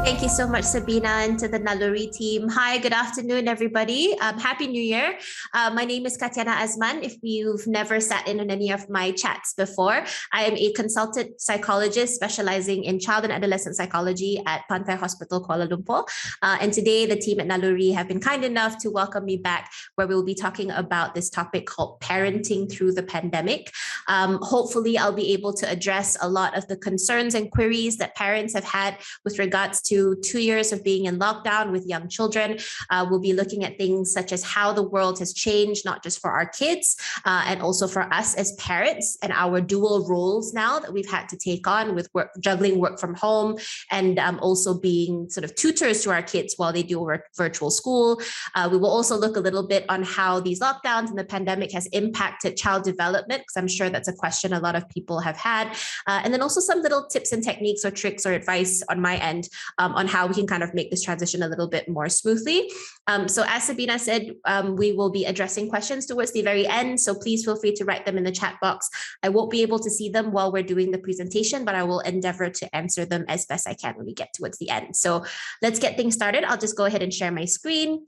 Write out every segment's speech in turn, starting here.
Thank you so much, Sabina, and to the Naluri team. Hi, good afternoon, everybody. Happy New Year. My name is Katyana Azman. If you've never sat in on any of my chats before, I am a consultant psychologist specializing in child and adolescent psychology at Pantai Hospital, Kuala Lumpur. And today, the team at Naluri have been kind enough to welcome me back, where we'll be talking about this topic called parenting through the pandemic. Hopefully, I'll be able to address a lot of the concerns and queries that parents have had with regards to 2 years of being in lockdown with young children. We'll be looking at things such as how the world has changed, not just for our kids, and also for us as parents and our dual roles now that we've had to take on with juggling work from home and also being sort of tutors to our kids while they do virtual school. We will also look a little bit on how these lockdowns and the pandemic has impacted child development, because I'm sure that's a question a lot of people have had. And then also some little tips and techniques or tricks or advice on my end on how we can kind of make this transition a little bit more smoothly. So as Sabina said, we will be addressing questions towards the very end. So please feel free to write them in the chat box. I won't be able to see them while we're doing the presentation, but I will endeavor to answer them as best I can when we get towards the end. So let's get things started. I'll just go ahead and share my screen.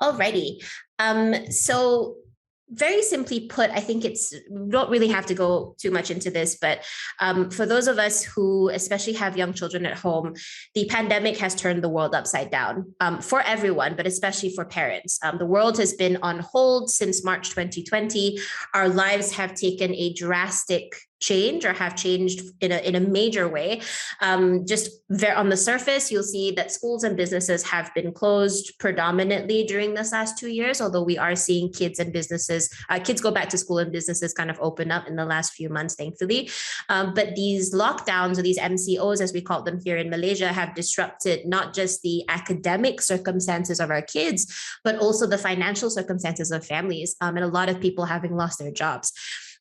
Alrighty. So very simply put, I think we don't really have to go too much into this, but for those of us who especially have young children at home, the pandemic has turned the world upside down for everyone, but especially for parents. The world has been on hold since March 2020. Our lives have taken a drastic change or have changed in a major way. Just on the surface, you'll see that schools and businesses have been closed predominantly during this last 2 years, although we are seeing kids go back to school and businesses kind of open up in the last few months, thankfully. But these lockdowns, or these MCOs, as we call them here in Malaysia, have disrupted not just the academic circumstances of our kids, but also the financial circumstances of families, and a lot of people having lost their jobs.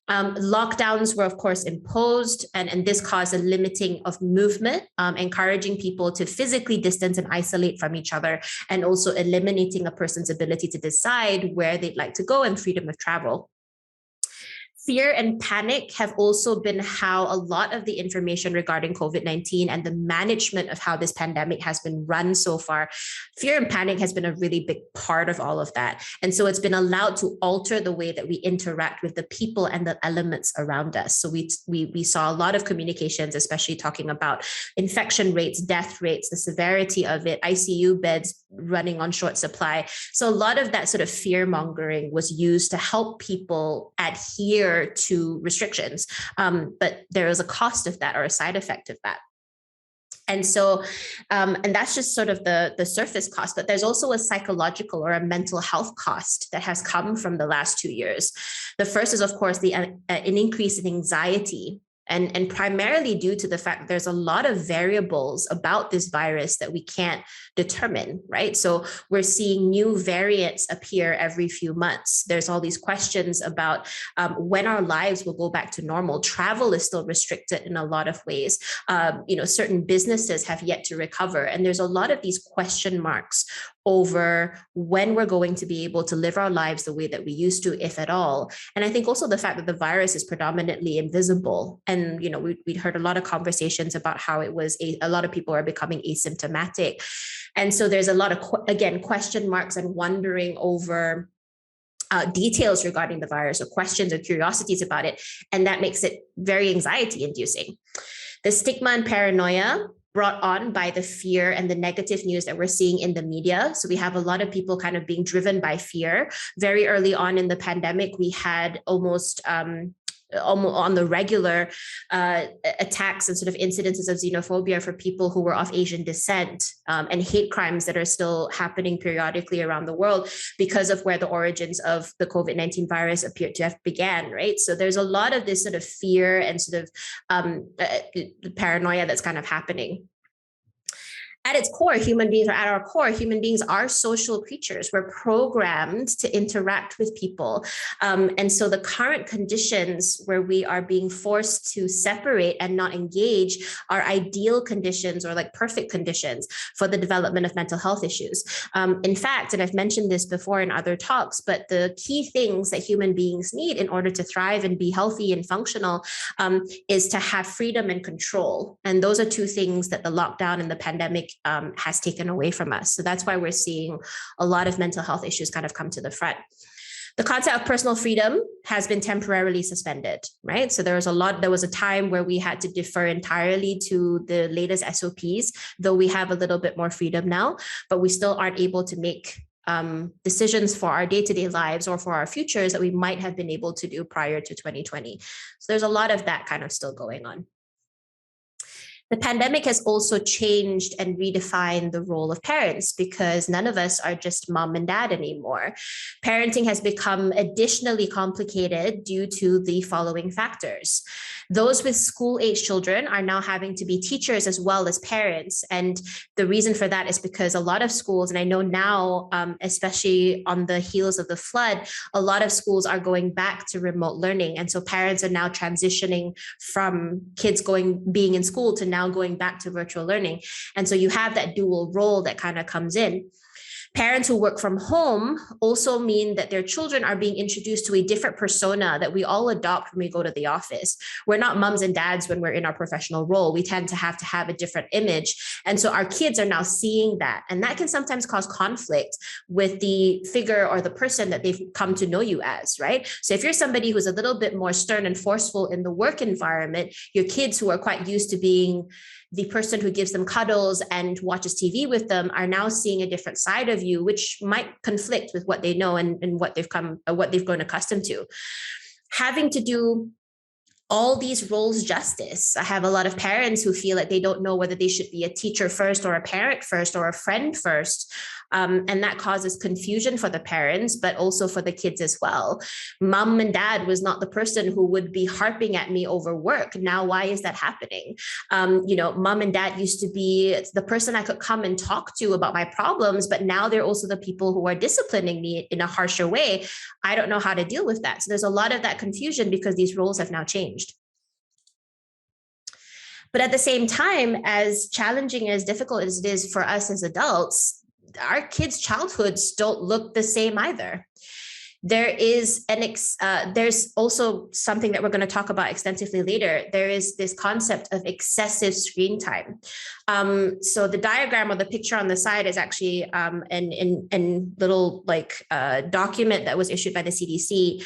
Lockdowns were, of course, imposed, and this caused a limiting of movement, encouraging people to physically distance and isolate from each other, and also eliminating a person's ability to decide where they'd like to go and freedom of travel. Fear and panic have also been how a lot of the information regarding COVID-19 and the management of how this pandemic has been run so far, fear and panic has been a really big part of all of that. And so it's been allowed to alter the way that we interact with the people and the elements around us. So we saw a lot of communications, especially talking about infection rates, death rates, the severity of it, ICU beds running on short supply. So a lot of that sort of fear mongering was used to help people adhere to restrictions. But there is a cost of that, or a side effect of that. And so, and that's just sort of the surface cost, but there's also a psychological or a mental health cost that has come from the last 2 years. The first is, of course, an increase in anxiety. And primarily due to the fact that there's a lot of variables about this virus that we can't determine, right? So we're seeing new variants appear every few months. There's all these questions about when our lives will go back to normal. Travel is still restricted in a lot of ways. Certain businesses have yet to recover. And there's a lot of these question marks over when we're going to be able to live our lives the way that we used to, if at all. And I think also the fact that the virus is predominantly invisible. And, we'd heard a lot of conversations about how it was a lot of people are becoming asymptomatic. And so there's a lot of, question marks and wondering over details regarding the virus, or questions or curiosities about it. And that makes it very anxiety inducing. The stigma and paranoia brought on by the fear and the negative news that we're seeing in the media. So we have a lot of people kind of being driven by fear. Very early on in the pandemic, we had almost on the regular attacks and sort of incidences of xenophobia for people who were of Asian descent, and hate crimes that are still happening periodically around the world because of where the origins of the COVID-19 virus appeared to have began, right? So there's a lot of this sort of fear and sort of paranoia that's kind of happening. At its core, human beings, or at our core, human beings are social creatures. We're programmed to interact with people. And so the current conditions where we are being forced to separate and not engage are ideal conditions, or like perfect conditions for the development of mental health issues. In fact, and I've mentioned this before in other talks, but the key things that human beings need in order to thrive and be healthy and functional is to have freedom and control. And those are two things that the lockdown and the pandemic has taken away from us. So that's why we're seeing a lot of mental health issues kind of come to the front. The concept of personal freedom has been temporarily suspended, right? So there was a time where we had to defer entirely to the latest SOPs, though we have a little bit more freedom now, but we still aren't able to make decisions for our day-to-day lives or for our futures that we might have been able to do prior to 2020. So there's a lot of that kind of still going on. The pandemic has also changed and redefined the role of parents, because none of us are just mom and dad anymore. Parenting has become additionally complicated due to the following factors. Those with school-age children are now having to be teachers as well as parents. And the reason for that is because a lot of schools, and I know now, especially on the heels of the flood, a lot of schools are going back to remote learning. And so parents are now transitioning from kids being in school to now going back to virtual learning. And so you have that dual role that kind of comes in. Parents who work from home also mean that their children are being introduced to a different persona that we all adopt when we go to the office. We're not moms and dads when we're in our professional role. We tend to have a different image. And so our kids are now seeing that. And that can sometimes cause conflict with the figure or the person that they've come to know you as, right? So if you're somebody who's a little bit more stern and forceful in the work environment, your kids who are quite used to being the person who gives them cuddles and watches TV with them are now seeing a different side of you, which might conflict with what they know and what they've grown accustomed to. Having to do all these roles justice. I have a lot of parents who feel like they don't know whether they should be a teacher first or a parent first or a friend first. And that causes confusion for the parents, but also for the kids as well. Mom and dad was not the person who would be harping at me over work. Now, why is that happening? Mom and dad used to be the person I could come and talk to about my problems, but now they're also the people who are disciplining me in a harsher way. I don't know how to deal with that. So there's a lot of that confusion because these roles have now changed. But at the same time, as challenging, as difficult as it is for us as adults, our kids' childhoods don't look the same either. There's also something that we're going to talk about extensively later. There is this concept of excessive screen time. So the diagram or the picture on the side is actually an little document that was issued by the CDC.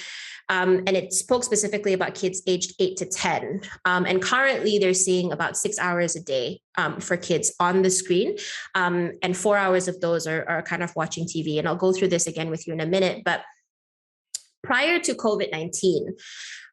And it spoke specifically about kids aged 8 to 10. And currently they're seeing about 6 hours a day for kids on the screen. And 4 hours of those are kind of watching TV. And I'll go through this again with you in a minute. But prior to COVID-19,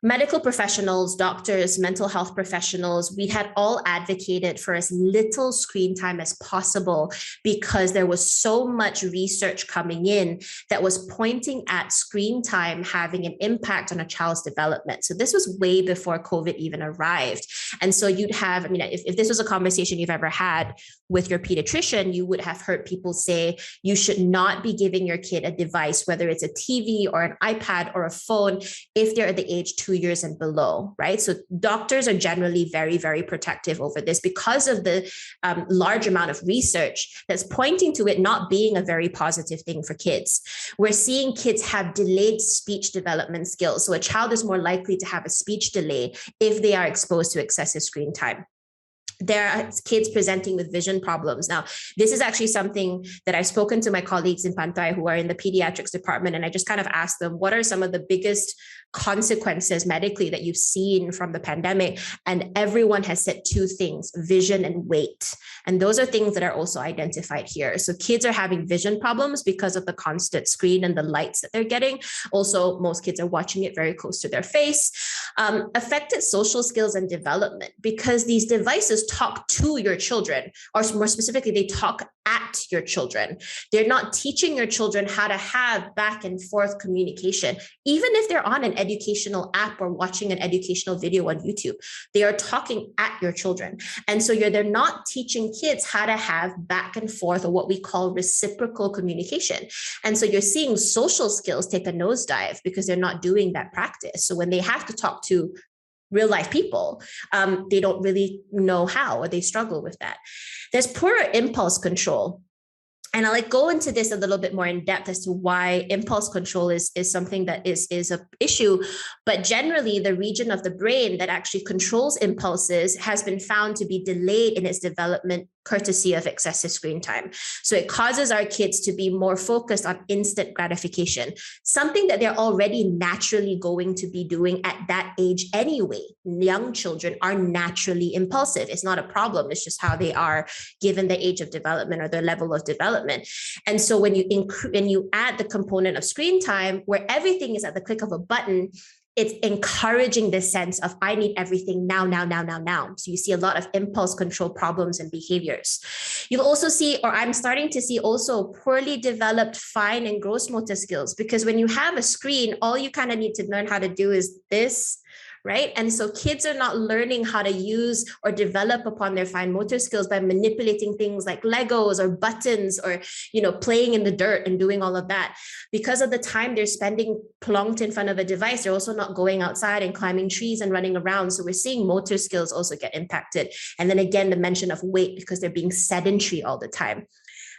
medical professionals, doctors, mental health professionals, we had all advocated for as little screen time as possible because there was so much research coming in that was pointing at screen time having an impact on a child's development. So this was way before COVID even arrived. And so you'd have, if this was a conversation you've ever had with your pediatrician, you would have heard people say you should not be giving your kid a device, whether it's a TV or an iPad or a phone, if they're at the age 2 years and below, right? So doctors are generally very, very protective over this because of the large amount of research that's pointing to it not being a very positive thing for kids. We're seeing kids have delayed speech development skills. So a child is more likely to have a speech delay if they are exposed to excessive screen time. There are kids presenting with vision problems. Now, this is actually something that I've spoken to my colleagues in Pantai who are in the pediatrics department, and I just kind of asked them, what are some of the biggest consequences medically that you've seen from the pandemic? And everyone has said two things: vision and weight. And those are things that are also identified here. So kids are having vision problems because of the constant screen and the lights that they're getting. Also, most kids are watching it very close to their face. Affected social skills and development, because these devices is talk to your children, or more specifically, they talk at your children. They're not teaching your children how to have back and forth communication. Even if they're on an educational app or watching an educational video on YouTube, they are talking at your children. And so they're not teaching kids how to have back and forth, or what we call reciprocal communication. And so you're seeing social skills take a nosedive because they're not doing that practice. So when they have to talk to real life people, they don't really know how, or they struggle with that. There's poorer impulse control. And I'll go into this a little bit more in depth as to why impulse control is something that is an issue. But generally, the region of the brain that actually controls impulses has been found to be delayed in its development courtesy of excessive screen time. So it causes our kids to be more focused on instant gratification, something that they're already naturally going to be doing at that age anyway. Young children are naturally impulsive. It's not a problem. It's just how they are given the age of development or their level of development. And so when you add the component of screen time, where everything is at the click of a button, it's encouraging this sense of, I need everything now. So you see a lot of impulse control problems and behaviors. You'll also see, or I'm starting to see also, poorly developed fine and gross motor skills, because when you have a screen, all you kind of need to learn how to do is this, right? And so kids are not learning how to use or develop upon their fine motor skills by manipulating things like Legos or buttons, or, playing in the dirt and doing all of that. Because of the time they're spending plonked in front of a device, they're also not going outside and climbing trees and running around. So we're seeing motor skills also get impacted. And then again, the mention of weight, because they're being sedentary all the time.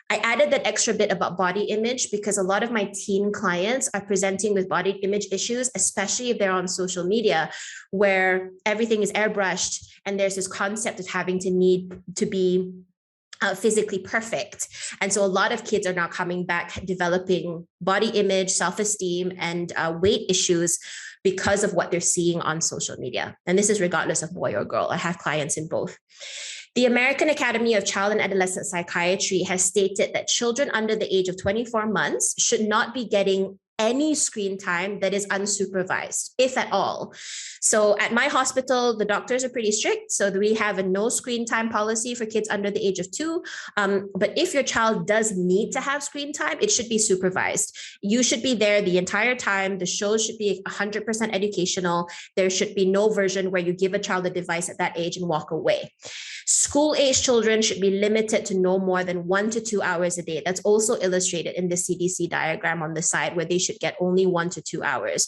I added that extra bit about body image because a lot of my teen clients are presenting with body image issues, especially if they're on social media, where everything is airbrushed and there's this concept of having to need to be physically perfect. And so a lot of kids are now coming back developing body image, self-esteem, and weight issues because of what they're seeing on social media. And this is regardless of boy or girl. I have clients in both. The American Academy of Child and Adolescent Psychiatry has stated that children under the age of 24 months should not be getting any screen time that is unsupervised, if at all. So at my hospital, the doctors are pretty strict. So we have a no screen time policy for kids under the age of 2. But if your child does need to have screen time, it should be supervised. You should be there the entire time. The shows should be 100% educational. There should be no version where you give a child a device at that age and walk away. School-age children should be limited to no more than 1 to 2 hours a day. That's also illustrated in the CDC diagram on the side, where they should get only 1 to 2 hours.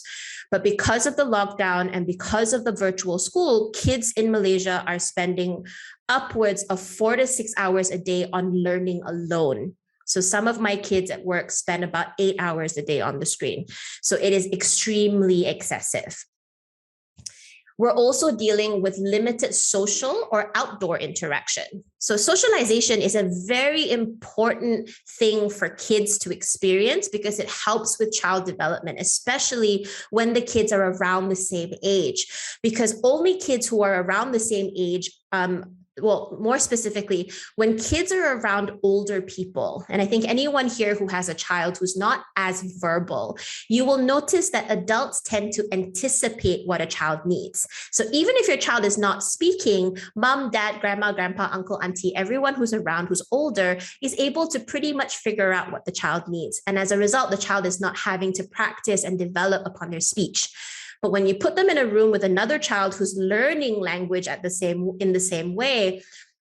But because of the lockdown and because of the virtual school, kids in Malaysia are spending upwards of 4 to 6 hours a day on learning alone. So some of my kids at work spend about 8 hours a day on the screen. So it is extremely excessive. We're also dealing with limited social or outdoor interaction. So socialization is a very important thing for kids to experience because it helps with child development, especially when the kids are around the same age, because only kids who are around the same age, more specifically, when kids are around older people, and I think anyone here who has a child who's not as verbal, you will notice that adults tend to anticipate what a child needs. So even if your child is not speaking, mom, dad, grandma, grandpa, uncle, auntie, everyone who's around who's older is able to pretty much figure out what the child needs. And as a result, the child is not having to practice and develop upon their speech. But when you put them in a room with another child who's learning language in the same way,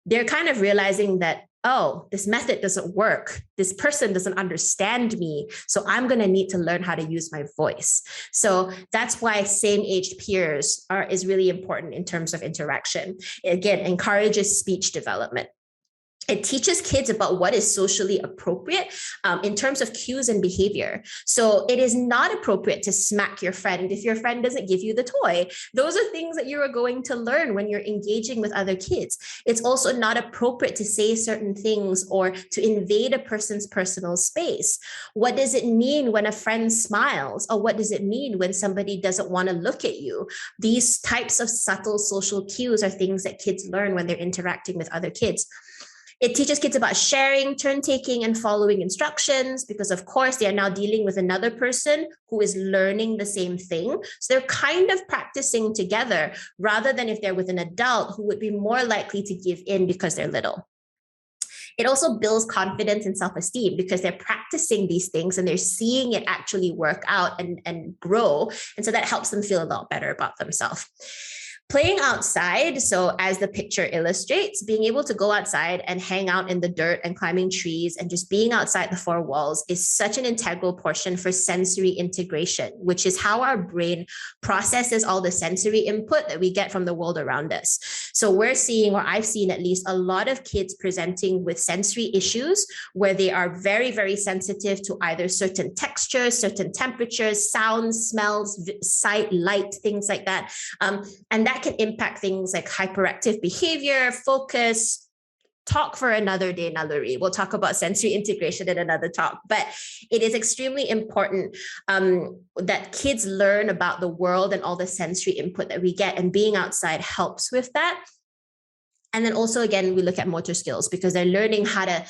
they're kind of realizing that, oh, this method doesn't work. This person doesn't understand me. So I'm going to need to learn how to use my voice. So that's why same-aged peers is really important in terms of interaction. It, again, encourages speech development. It teaches kids about what is socially appropriate in terms of cues and behavior. So it is not appropriate to smack your friend if your friend doesn't give you the toy. Those are things that you are going to learn when you're engaging with other kids. It's also not appropriate to say certain things or to invade a person's personal space. What does it mean when a friend smiles? Or what does it mean when somebody doesn't want to look at you? These types of subtle social cues are things that kids learn when they're interacting with other kids. It teaches kids about sharing, turn taking, and following instructions, because of course they are now dealing with another person who is learning the same thing. So they're kind of practicing together rather than if they're with an adult who would be more likely to give in because they're little. It also builds confidence and self-esteem because they're practicing these things and they're seeing it actually work out and grow. And so that helps them feel a lot better about themselves. Playing outside, so as the picture illustrates, being able to go outside and hang out in the dirt and climbing trees and just being outside the four walls is such an integral portion for sensory integration, which is how our brain processes all the sensory input that we get from the world around us. So we're seeing, or I've seen at least, a lot of kids presenting with sensory issues where they are very, very sensitive to either certain textures, certain temperatures, sounds, smells, sight, light, things like that. And that can impact things like hyperactive behavior, focus. Talk for another day, Naluri. We'll talk about sensory integration in another talk, but it is extremely important that kids learn about the world and all the sensory input that we get, and being outside helps with that. And then also, again, we look at motor skills because they're learning how to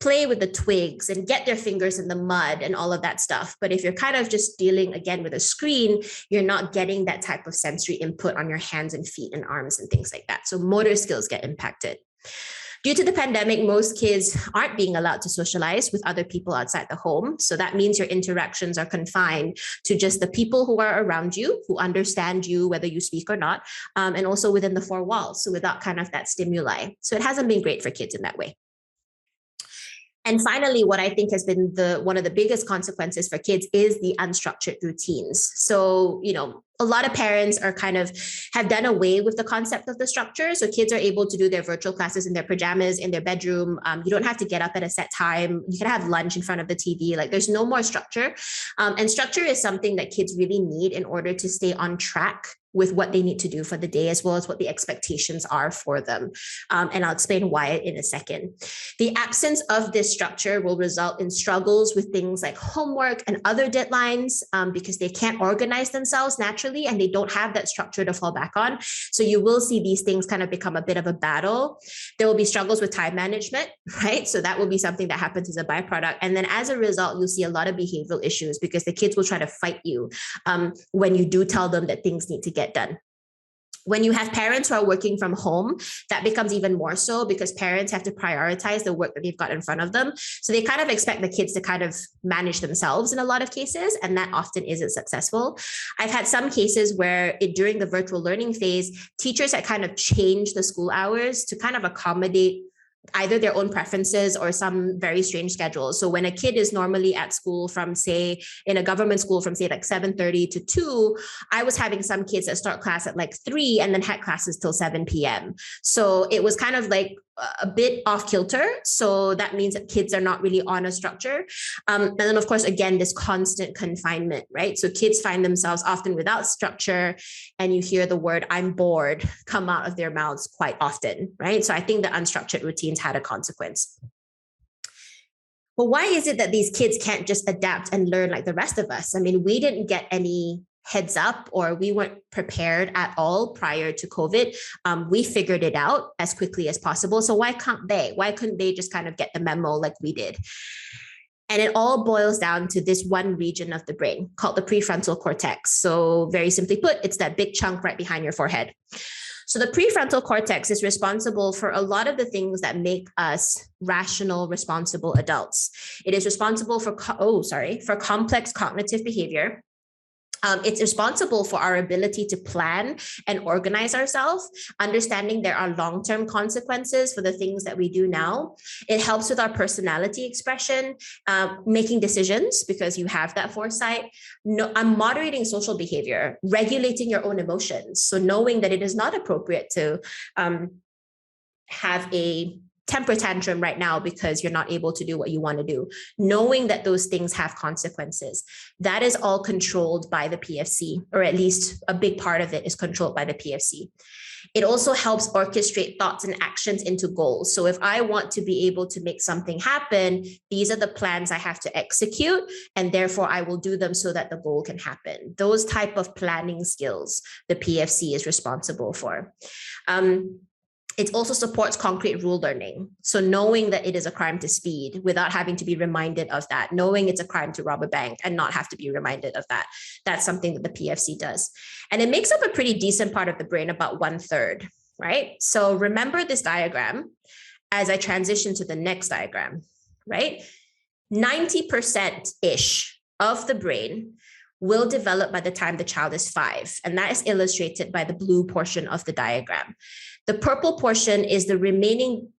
play with the twigs and get their fingers in the mud and all of that stuff. But if you're kind of just dealing again with a screen, you're not getting that type of sensory input on your hands and feet and arms and things like that. So motor skills get impacted. Due to the pandemic, most kids aren't being allowed to socialize with other people outside the home. So that means your interactions are confined to just the people who are around you, who understand you, whether you speak or not, and also within the four walls. So without kind of that stimuli. So it hasn't been great for kids in that way. And finally, what I think has been one of the biggest consequences for kids is the unstructured routines. So, a lot of parents are have done away with the concept of the structure. So kids are able to do their virtual classes in their pajamas, in their bedroom. You don't have to get up at a set time. You can have lunch in front of the TV. Like, there's no more structure. And structure is something that kids really need in order to stay on track with what they need to do for the day, as well as what the expectations are for them. And I'll explain why in a second. The absence of this structure will result in struggles with things like homework and other deadlines because they can't organize themselves naturally and they don't have that structure to fall back on. So you will see these things kind of become a bit of a battle. There will be struggles with time management, right? So that will be something that happens as a byproduct. And then as a result, you'll see a lot of behavioral issues because the kids will try to fight you when you do tell them that things need to get done. When you have parents who are working from home, that becomes even more so because parents have to prioritize the work that they've got in front of them. So they kind of expect the kids to kind of manage themselves in a lot of cases, and that often isn't successful. I've had some cases where during the virtual learning phase, teachers had kind of changed the school hours to kind of accommodate either their own preferences or some very strange schedules. So when a kid is normally at school from, say, in a government school from, say, like 7:30 to 2, I was having some kids that start class at like 3 and then had classes till 7 p.m. So it was kind of like a bit off kilter. So that means that kids are not really on a structure. And then, of course, again, this constant confinement, right? So kids find themselves often without structure, and you hear the word "I'm bored" come out of their mouths quite often, right? So I think the unstructured routines had a consequence. Well, why is it that these kids can't just adapt and learn like the rest of us? I mean, we didn't get any heads up, or we weren't prepared at all prior to COVID. We figured it out as quickly as possible. So why can't they? Why couldn't they just kind of get the memo like we did? And it all boils down to this one region of the brain called the prefrontal cortex. So very simply put, it's that big chunk right behind your forehead. So the prefrontal cortex is responsible for a lot of the things that make us rational, responsible adults. It is responsible for complex cognitive behavior. It's responsible for our ability to plan and organize ourselves, understanding there are long-term consequences for the things that we do now. It helps with our personality expression, making decisions because you have that foresight. Moderating social behavior, regulating your own emotions. So knowing that it is not appropriate to have a temper tantrum right now because you're not able to do what you want to do, knowing that those things have consequences. That is all controlled by the PFC, or at least a big part of it is controlled by the PFC. It also helps orchestrate thoughts and actions into goals. So if I want to be able to make something happen, these are the plans I have to execute, and therefore I will do them so that the goal can happen. Those type of planning skills, the PFC is responsible for. It also supports concrete rule learning. So knowing that it is a crime to speed without having to be reminded of that, knowing it's a crime to rob a bank and not have to be reminded of that. That's something that the PFC does. And it makes up a pretty decent part of the brain, about 1/3, right? So remember this diagram as I transition to the next diagram, right? 90%-ish of the brain will develop by the time the child is 5. And that is illustrated by the blue portion of the diagram. The purple portion is the remaining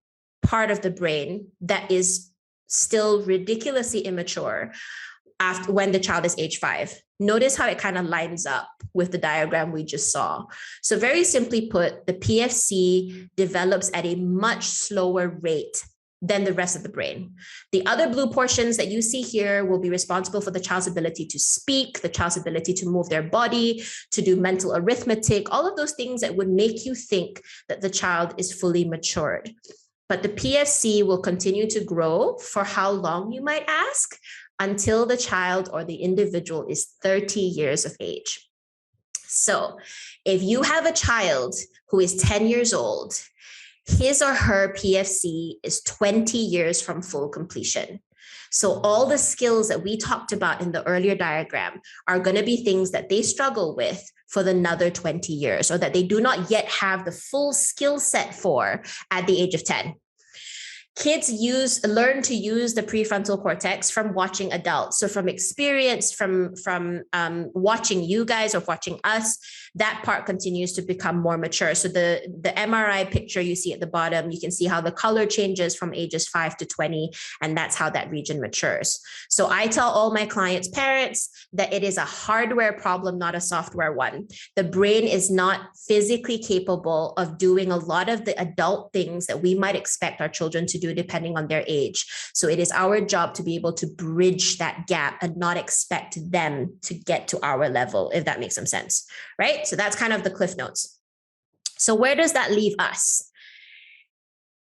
part of the brain that is still ridiculously immature after when the child is age 5. Notice how it kind of lines up with the diagram we just saw. So very simply put, the PFC develops at a much slower rate than the rest of the brain. The other blue portions that you see here will be responsible for the child's ability to speak, the child's ability to move their body, to do mental arithmetic, all of those things that would make you think that the child is fully matured. But the PFC will continue to grow for how long, you might ask? Until the child or the individual is 30 years of age. So if you have a child who is 10 years old, his or her PFC is 20 years from full completion. So all the skills that we talked about in the earlier diagram are going to be things that they struggle with for another 20 years, or that they do not yet have the full skill set for at the age of 10. Kids learn to use the prefrontal cortex from watching adults. So from experience, from watching you guys or watching us, that part continues to become more mature. So the MRI picture you see at the bottom, you can see how the color changes from ages 5 to 20, and that's how that region matures. So I tell all my clients' parents that it is a hardware problem, not a software one. The brain is not physically capable of doing a lot of the adult things that we might expect our children to do depending on their age. So it is our job to be able to bridge that gap and not expect them to get to our level, if that makes some sense, right? So that's kind of the cliff notes. So where does that leave us?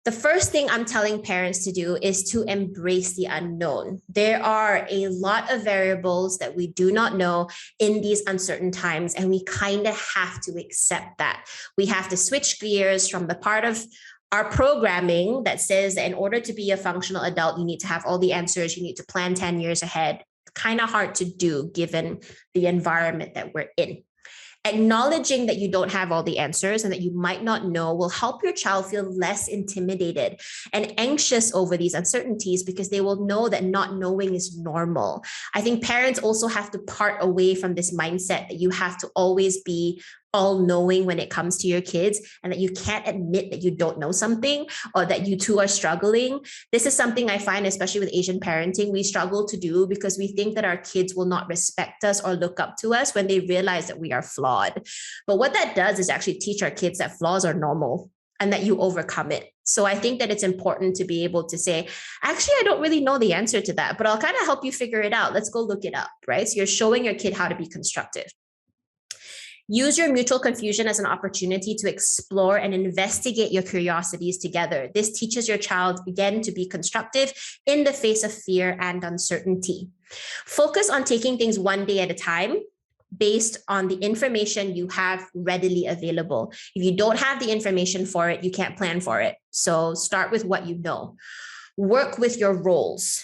The first thing I'm telling parents to do is to embrace the unknown. There are a lot of variables that we do not know in these uncertain times, and we kind of have to accept that. We have to switch gears from the part of our programming that says that in order to be a functional adult, you need to have all the answers, you need to plan 10 years ahead. Kind of hard to do given the environment that we're in. Acknowledging that you don't have all the answers and that you might not know will help your child feel less intimidated and anxious over these uncertainties, because they will know that not knowing is normal. I think parents also have to part away from this mindset that you have to always be all-knowing when it comes to your kids, and that you can't admit that you don't know something or that you two are struggling. This is something I find, especially with Asian parenting, we struggle to do because we think that our kids will not respect us or look up to us when they realize that we are flawed. But what that does is actually teach our kids that flaws are normal and that you overcome it. So I think that it's important to be able to say, actually, I don't really know the answer to that, but I'll kind of help you figure it out. Let's go look it up, right? So you're showing your kid how to be constructive. Use your mutual confusion as an opportunity to explore and investigate your curiosities together. This teaches your child, again, to be constructive in the face of fear and uncertainty. Focus on taking things one day at a time based on the information you have readily available. If you don't have the information for it, you can't plan for it. So start with what you know. Work with your roles.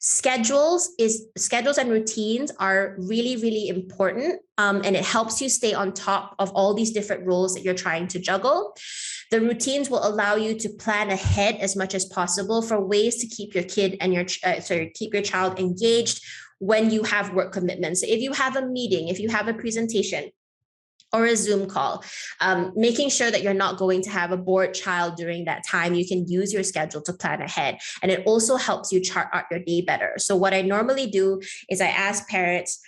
Schedules and routines are really, really important, and it helps you stay on top of all these different roles that you're trying to juggle. The routines will allow you to plan ahead as much as possible for ways to keep your kid and keep your child engaged when you have work commitments. If you have a meeting, if you have a presentation, or a Zoom call, making sure that you're not going to have a bored child during that time. You can use your schedule to plan ahead. And it also helps you chart out your day better. So what I normally do is I ask parents,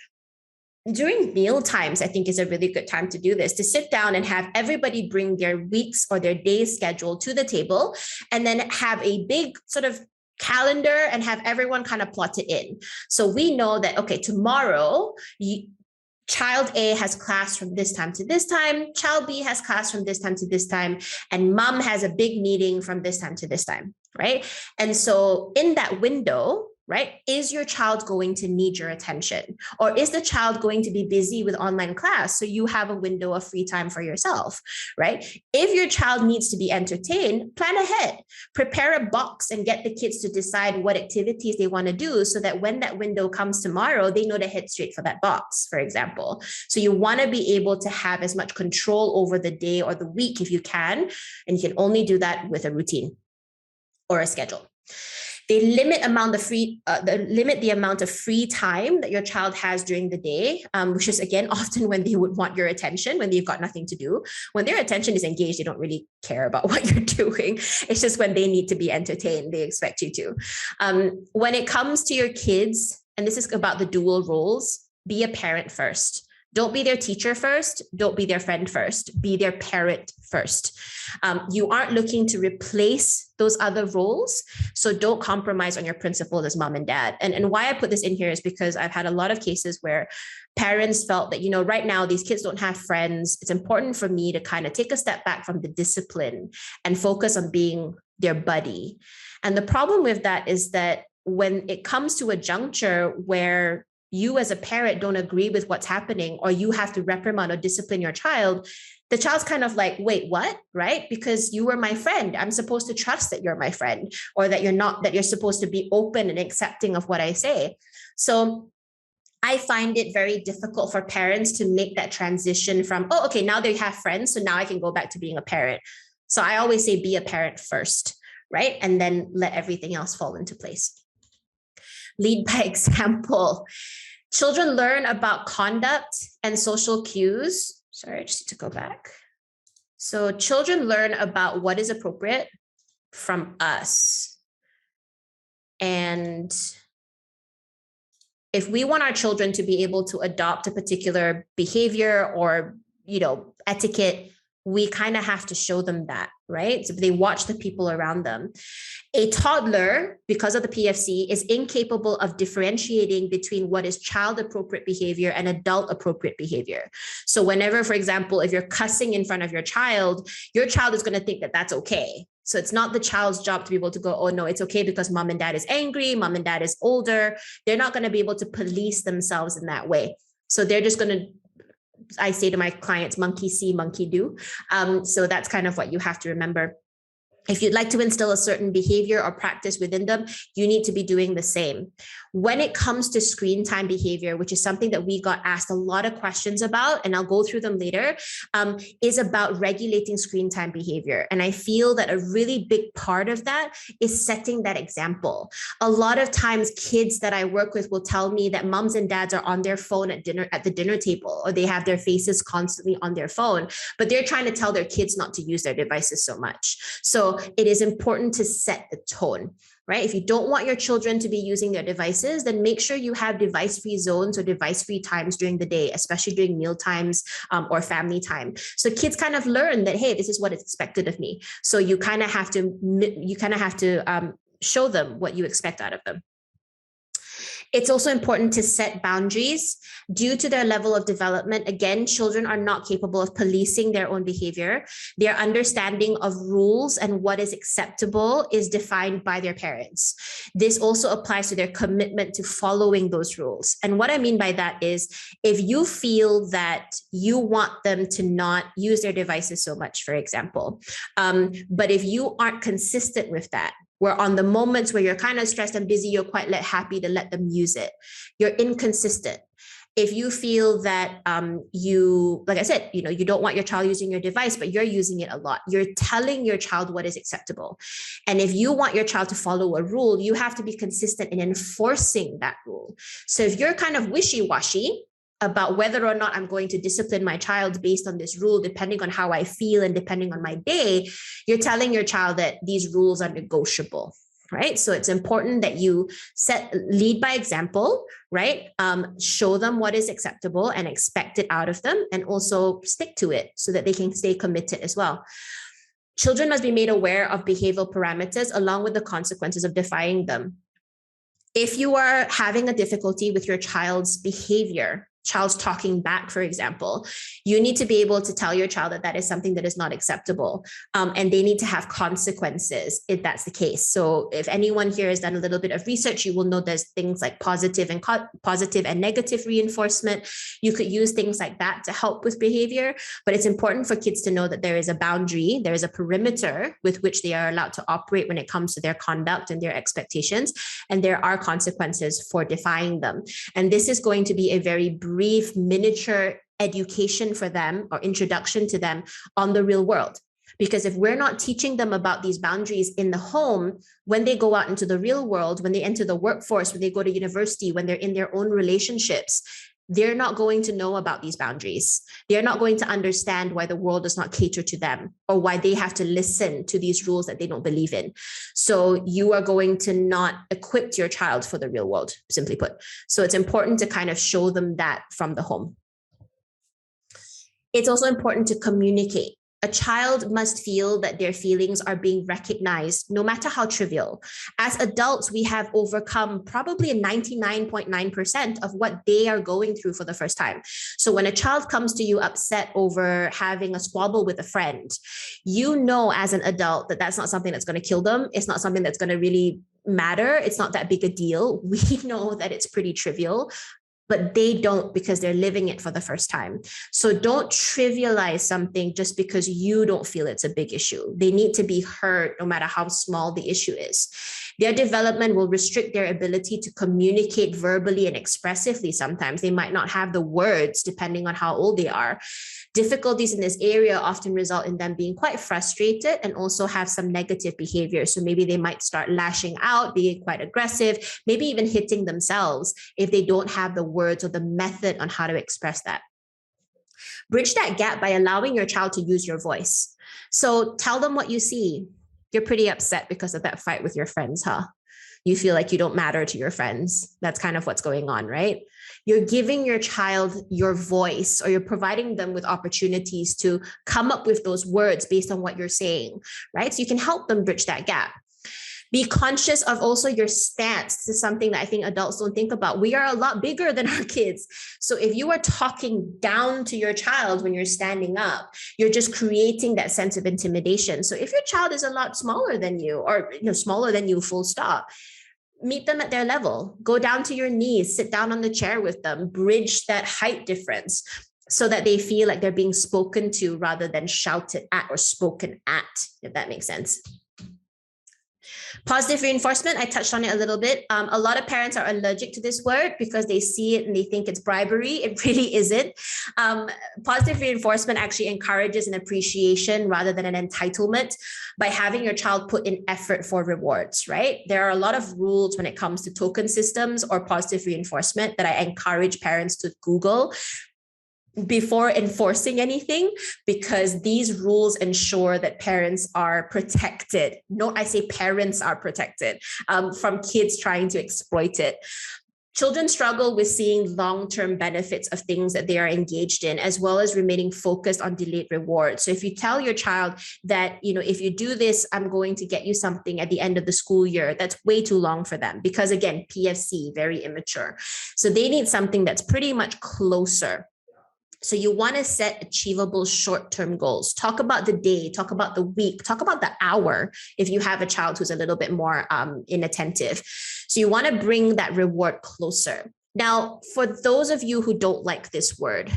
during meal times, I think is a really good time to do this, to sit down and have everybody bring their weeks or their day's schedule to the table, and then have a big sort of calendar and have everyone kind of plot it in. So we know that, okay, tomorrow, Child A has class from this time to this time, child B has class from this time to this time, and mom has a big meeting from this time to this time, right? And so in that window, right? Is your child going to need your attention? Or is the child going to be busy with online class so you have a window of free time for yourself, right? If your child needs to be entertained, plan ahead. Prepare a box and get the kids to decide what activities they want to do so that when that window comes tomorrow, they know to head straight for that box, for example. So you want to be able to have as much control over the day or the week if you can, and you can only do that with a routine or a schedule. They limit the amount of free time that your child has during the day, which is again often when they would want your attention, when they've got nothing to do. When their attention is engaged, they don't really care about what you're doing. It's just when they need to be entertained, they expect you to. When it comes to your kids, and this is about the dual roles, be a parent first. Don't be their teacher first. Don't be their friend first. Be their parent first. You aren't looking to replace those other roles. So don't compromise on your principles as mom and dad. And why I put this in here is because I've had a lot of cases where parents felt that, right now these kids don't have friends. It's important for me to kind of take a step back from the discipline and focus on being their buddy. And the problem with that is that when it comes to a juncture where you as a parent don't agree with what's happening, or you have to reprimand or discipline your child, the child's kind of like, wait, what? Right? Because you were my friend. I'm supposed to trust that you're my friend, or that you're supposed to be open and accepting of what I say. So I find it very difficult for parents to make that transition from, oh, okay, now they have friends, so now I can go back to being a parent. So I always say be a parent first, right? And then let everything else fall into place. Lead by example. Children learn about conduct and social cues. Sorry, I just need to go back. So children learn about what is appropriate from us. And if we want our children to be able to adopt a particular behavior or, etiquette, we kind of have to show them that, right? So they watch the people around them. A toddler, because of the PFC, is incapable of differentiating between what is child-appropriate behavior and adult-appropriate behavior. So whenever, for example, if you're cussing in front of your child is going to think that that's okay. So it's not the child's job to be able to go, oh, no, it's okay because mom and dad is angry, mom and dad is older. They're not going to be able to police themselves in that way. So they're just going to, I say to my clients, monkey see, monkey do. So that's kind of what you have to remember. If you'd like to instill a certain behavior or practice within them, you need to be doing the same. When it comes to screen time behavior, which is something that we got asked a lot of questions about, and I'll go through them later, is about regulating screen time behavior. And I feel that a really big part of that is setting that example. A lot of times kids that I work with will tell me that moms and dads are on their phone at the dinner table, or they have their faces constantly on their phone, but they're trying to tell their kids not to use their devices so much. So it is important to set the tone, right? If you don't want your children to be using their devices, then make sure you have device-free zones or device-free times during the day, especially during meal times or family time. So kids kind of learn that, hey, this is what is expected of me. So you kind of have to show them what you expect out of them. It's also important to set boundaries. Due to their level of development, again, children are not capable of policing their own behavior. Their understanding of rules and what is acceptable is defined by their parents. This also applies to their commitment to following those rules. And what I mean by that is, if you feel that you want them to not use their devices so much, for example, but if you aren't consistent with that, where on the moments where you're kind of stressed and busy, you're quite happy to let them use it, you're inconsistent. If you feel that like I said, you don't want your child using your device, but you're using it a lot, you're telling your child what is acceptable. And if you want your child to follow a rule, you have to be consistent in enforcing that rule. So if you're kind of wishy-washy about whether or not I'm going to discipline my child based on this rule, depending on how I feel and depending on my day, you're telling your child that these rules are negotiable, right? So it's important that you lead by example, right? Show them what is acceptable and expect it out of them, and also stick to it so that they can stay committed as well. Children must be made aware of behavioral parameters along with the consequences of defying them. If you are having a difficulty with your child's behavior, child's talking back, for example, you need to be able to tell your child that that is something that is not acceptable. And they need to have consequences if that's the case. So if anyone here has done a little bit of research, you will know there's things like positive and negative reinforcement. You could use things like that to help with behavior, but it's important for kids to know that there is a boundary, there is a perimeter with which they are allowed to operate when it comes to their conduct and their expectations, and there are consequences for defying them. And this is going to be a very brief miniature education for them or introduction to them on the real world. Because if we're not teaching them about these boundaries in the home, when they go out into the real world, when they enter the workforce, when they go to university, when they're in their own relationships, they're not going to know about these boundaries. They're not going to understand why the world does not cater to them or why they have to listen to these rules that they don't believe in. So you are going to not equip your child for the real world, simply put. So it's important to kind of show them that from the home. It's also important to communicate. A child must feel that their feelings are being recognized, no matter how trivial. As adults, we have overcome probably 99.9% of what they are going through for the first time. So when a child comes to you upset over having a squabble with a friend, you know as an adult that that's not something that's going to kill them. It's not something that's going to really matter. It's not that big a deal. We know that it's pretty trivial, but they don't, because they're living it for the first time. So don't trivialize something just because you don't feel it's a big issue. They need to be heard no matter how small the issue is. Their development will restrict their ability to communicate verbally and expressively. Sometimes they might not have the words depending on how old they are. Difficulties in this area often result in them being quite frustrated and also have some negative behavior. So maybe they might start lashing out, being quite aggressive, maybe even hitting themselves if they don't have the words or the method on how to express that. Bridge that gap by allowing your child to use your voice. So tell them what you see. You're pretty upset because of that fight with your friends, huh? You feel like you don't matter to your friends. That's kind of what's going on, right? You're giving your child your voice, or you're providing them with opportunities to come up with those words based on what you're saying, right? So you can help them bridge that gap. Be conscious of also your stance. This is something that I think adults don't think about. We are a lot bigger than our kids. So if you are talking down to your child when you're standing up, you're just creating that sense of intimidation. So if your child is a lot smaller than you, or smaller than you, full stop, meet them at their level. Go down to your knees, sit down on the chair with them, bridge that height difference so that they feel like they're being spoken to rather than shouted at or spoken at, if that makes sense. Positive reinforcement, I touched on it a little bit. A lot of parents are allergic to this word because they see it and they think it's bribery. It really isn't. Positive reinforcement actually encourages an appreciation rather than an entitlement by having your child put in effort for rewards, right? There are a lot of rules when it comes to token systems or positive reinforcement that I encourage parents to Google before enforcing anything, because these rules ensure that parents are protected. No, I say parents are protected from kids trying to exploit it. Children struggle with seeing long-term benefits of things that they are engaged in, as well as remaining focused on delayed rewards. So if you tell your child that, if you do this, I'm going to get you something at the end of the school year, that's way too long for them because, again, PFC, very immature. So they need something that's pretty much closer. So you want to set achievable short-term goals. Talk about the day, talk about the week, talk about the hour if you have a child who's a little bit more inattentive. So you want to bring that reward closer. Now, for those of you who don't like this word,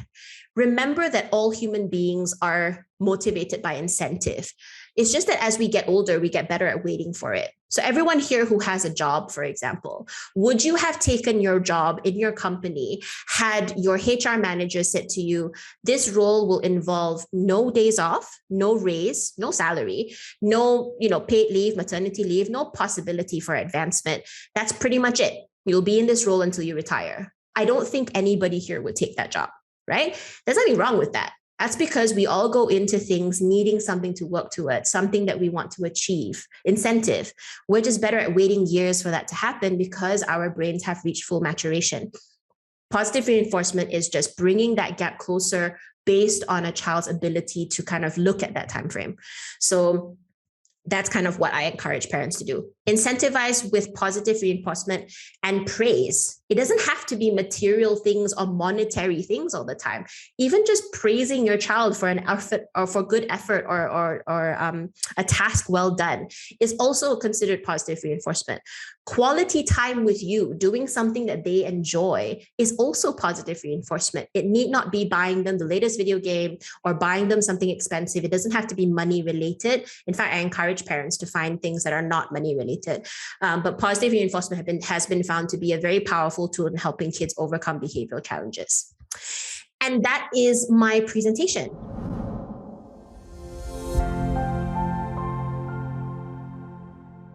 remember that all human beings are motivated by incentive. It's just that as we get older, we get better at waiting for it. So everyone here who has a job, for example, would you have taken your job in your company had your HR manager said to you, this role will involve no days off, no raise, no salary, no, paid leave, maternity leave, no possibility for advancement. That's pretty much it. You'll be in this role until you retire. I don't think anybody here would take that job, right? There's nothing wrong with that. That's because we all go into things needing something to work towards, something that we want to achieve, incentive. We're just better at waiting years for that to happen because our brains have reached full maturation. Positive reinforcement is just bringing that gap closer based on a child's ability to kind of look at that time frame. So that's kind of what I encourage parents to do. Incentivize with positive reinforcement and praise. It doesn't have to be material things or monetary things all the time. Even just praising your child for an effort or for good effort or a task well done is also considered positive reinforcement. Quality time with you, doing something that they enjoy, is also positive reinforcement. It need not be buying them the latest video game or buying them something expensive. It doesn't have to be money related. In fact, I encourage parents to find things that are not money related. But positive reinforcement has been found to be a very powerful tool in helping kids overcome behavioral challenges. And that is my presentation.